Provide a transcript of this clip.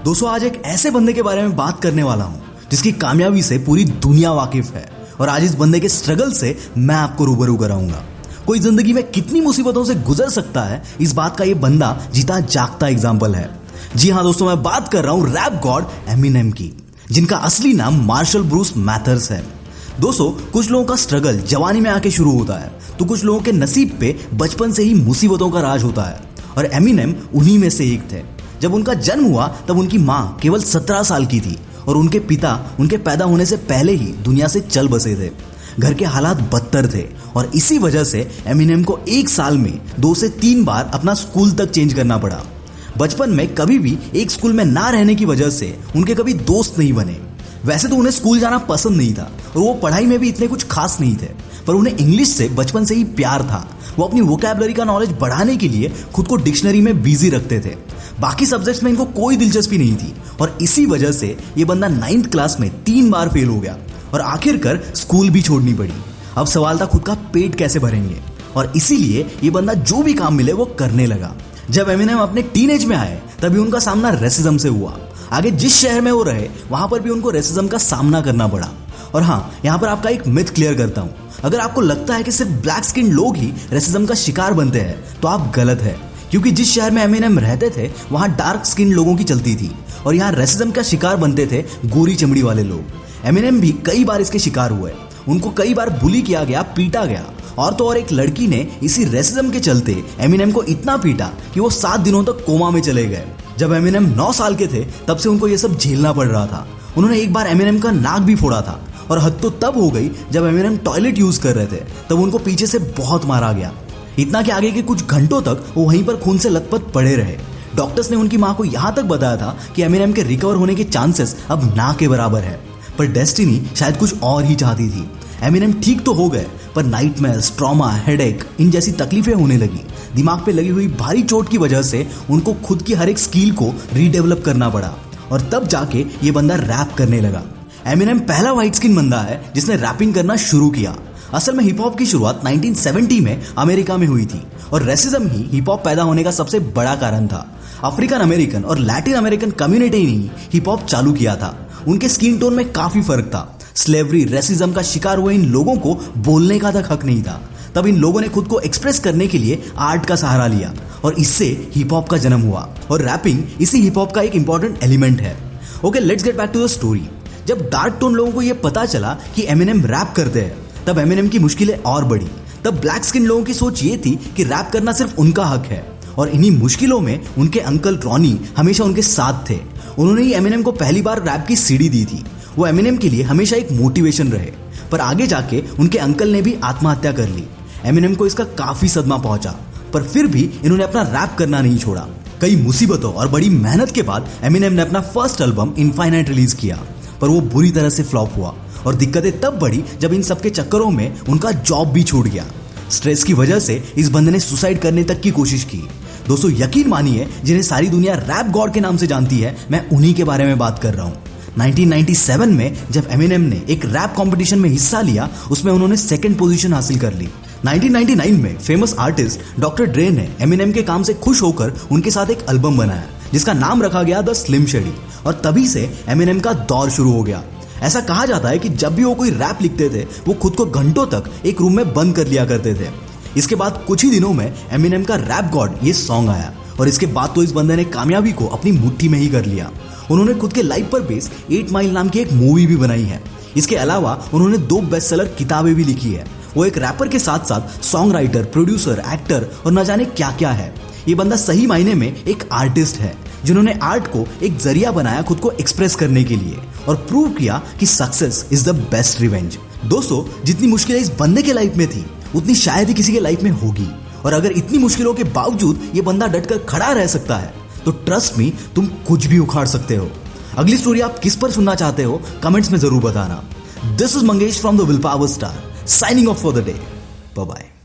दोस्तों आज एक ऐसे बंदे के बारे में बात करने वाला हूं जिसकी कामयाबी से पूरी दुनिया वाकिफ है और आज इस बंदे के स्ट्रगल से मैं आपको रूबरू कराऊंगा। कोई जिंदगी में कितनी मुसीबतों से गुजर सकता है, इस बात का ये बंदा जीता जागता एग्जाम्पल है। जी हाँ दोस्तों, मैं बात कर रहा हूं रैप गॉड एमिनेम की, जिनका असली नाम मार्शल ब्रूस मैथर्स है। दोस्तों कुछ लोगों का स्ट्रगल जवानी में आके शुरू होता है, तो कुछ लोगों के नसीब पे बचपन से ही मुसीबतों का राज होता है, और एमिनेम उन्हीं में से एक थे। जब उनका जन्म हुआ तब उनकी माँ केवल 17 साल की थी और उनके पिता उनके पैदा होने से पहले ही दुनिया से चल बसे थे। घर के हालात बदतर थे और इसी वजह से एमिनेम को एक साल में 2 से 3 बार अपना स्कूल तक चेंज करना पड़ा। बचपन में कभी भी एक स्कूल में ना रहने की वजह से उनके कभी दोस्त नहीं बने। वैसे तो उन्हें स्कूल जाना पसंद नहीं था और वो पढ़ाई में भी इतने कुछ खास नहीं थे, पर उन्हें इंग्लिश से बचपन से ही प्यार था। वो अपनी वोकैबुलरी का नॉलेज बढ़ाने के लिए खुद को डिक्शनरी में बिजी रखते थे। बाकी सब्जेक्ट्स में इनको कोई दिलचस्पी नहीं थी और इसी वजह से ये बंदा 9th क्लास में 3 बार फेल हो गया और आखिरकार स्कूल भी छोड़नी पड़ी। अब सवाल था खुद का पेट कैसे भरेंगे, और इसीलिए ये बंदा जो भी काम मिले वो करने लगा। जब एमिनेम अपने टीनेज में आए तभी उनका सामना रेसिज्म से हुआ। आगे जिस शहर में वो रहे वहां पर भी उनको रेसिज्म का सामना करना पड़ा। और हाँ, यहाँ पर आपका एक मिथ क्लियर करता हूँ। अगर आपको लगता है कि सिर्फ ब्लैक स्किन लोग ही रेसिज्म का शिकार बनते हैं तो आप गलत है, क्योंकि जिस शहर में एमिनेम रहते थे वहां डार्क स्किन लोगों की चलती थी और यहाँ रेसिज्म का शिकार बनते थे गोरी चमड़ी वाले लोग। एमिनेम भी कई बार इसके शिकार हुए, उनको कई बार बुली किया गया, पीटा गया। और तो और एक लड़की ने इसी रेसिज्म के चलते एमिनेम को इतना पीटा कि वो 7 दिनों तक कोमा में चले गए। जब एमिनेम 9 साल के थे तब से उनको ये सब झेलना पड़ रहा था। उन्होंने एक बार एमिनेम का नाक भी फोड़ा था, और हद तो तब हो गई जब एमिनेम टॉयलेट यूज कर रहे थे तब उनको पीछे से बहुत मारा गया। इतना कि आगे के कुछ घंटों तक वो वहीं पर खून से लथपथ पड़े रहे। डॉक्टर्स ने उनकी माँ को यहाँ तक बताया था कि एमिनेम के रिकवर होने के चांसेस अब ना के बराबर है, पर डेस्टिनी शायद कुछ और ही चाहती थी। एमिनेम ठीक तो हो गए, पर नाइटमेयर्स, ट्रॉमा, हेडेक, इन जैसी तकलीफें होने लगी। दिमाग पे लगी हुई भारी चोट की वजह से उनको खुद की हर एक स्किल को रीडेवलप करना पड़ा, और तब जाके ये बंदा रैप करने लगा। एमिनेम पहला व्हाइट स्किन बंदा है जिसने रैपिंग करना शुरू किया। असल में हिप हॉप की शुरुआत 1970 में अमेरिका में हुई थी और रेसिज्म ही हिप हॉप पैदा होने का सबसे बड़ा कारण था। अफ्रीकन अमेरिकन और लैटिन अमेरिकन कम्युनिटी ने ही हिप हॉप चालू किया था। उनके स्किन टोन में काफी फर्क था। स्लेवरी, रेसिज्म का शिकार हुए इन लोगों को बोलने का तक हक नहीं था। तब इन लोगों ने खुद को एक्सप्रेस करने के लिए आर्ट का सहारा लिया और इससे हिप हॉप का जन्म हुआ, और रैपिंग इसी हिप हॉप का एक इंपॉर्टेंट एलिमेंट है। Okay, let's get back to the story. जब डार्क टोन लोगों को यह पता चला कि एमिनेम रैप करते हैं तब एमिनेम की मुश्किलें और बढ़ी। तब ब्लैक स्किन लोगों की सोच ये थी कि रैप करना सिर्फ उनका हक है, और इन्हीं मुश्किलों में उनके अंकल रॉनी हमेशा उनके साथ थे। उन्होंने ही एमिनेम को पहली बार रैप की सीडी दी थी। वो एमिनेम के लिए हमेशा एक मोटिवेशन रहे, पर आगे जाके उनके अंकल ने भी आत्महत्या कर ली। एमिनेम को इसका काफी सदमा पहुंचा, पर फिर भी इन्होंने अपना रैप करना नहीं छोड़ा। कई मुसीबतों और बड़ी मेहनत के बाद एमिनेम ने अपना फर्स्ट एल्बम इनफाइनाइट रिलीज किया, पर वो बुरी तरह से फ्लॉप हुआ, और दिक्कतें तब बढ़ी जब इन सब के चक्करों में उनका जॉब भी छूट गया। स्ट्रेस की वजह से इस बंदे ने सुसाइड करने तक की कोशिश की। दोस्तों यकीन मानिए, जिन्हें सारी दुनिया रैप गॉड के नाम से जानती है, मैं उन्हीं के बारे में बात कर रहा हूँ। 1997 में जब एमिनेम ने एक रैप कंपटीशन में हिस्सा लिया, उसमें उन्होंने 2nd पोजीशन हासिल कर ली। 1999 में फेमस आर्टिस्ट डॉक्टर ड्रे ने एमिनेम के काम से खुश होकर उनके साथ एक एल्बम बनाया जिसका नाम रखा गया द स्लिम शेडी, और तभी से एमिनेम का दौर शुरू हो गया। ऐसा कहा जाता है कि जब भी वो कोई रैप लिखते थे वो खुद को घंटों तक एक रूम में बंद कर लिया करते थे। इसके बाद कुछ ही दिनों में एमिनेम का रैप गॉड ये सॉन्ग आया, और इसके बाद तो इस बंदे ने कामयाबी को अपनी मुट्ठी में ही कर लिया। उन्होंने खुद के लाइफ पर बेस 8 माइल नाम की एक मूवी भी बनाई है। इसके अलावा उन्होंने 2 बेस्टसेलर किताबें भी लिखी है। वो एक रैपर के साथ साथ सॉन्ग राइटर, प्रोड्यूसर, एक्टर और न जाने क्या क्या है। ये बंदा सही मायने में एक आर्टिस्ट है, जिन्होंने आर्ट को एक जरिया बनाया खुद को एक्सप्रेस करने के लिए, और प्रूव किया कि success is the best revenge. दोस्तों जितनी मुश्किलें इस बंदे के लाइफ में थी उतनी शायद ही किसी के लाइफ में होगी, और अगर इतनी मुश्किलों के बावजूद ये बंदा डटकर खड़ा रह सकता है तो ट्रस्ट मी, तुम कुछ भी उखाड़ सकते हो। अगली स्टोरी आप किस पर सुनना चाहते हो कमेंट्स में जरूर बताना। This is Mangesh from the will power star, signing off for the day. Bye bye.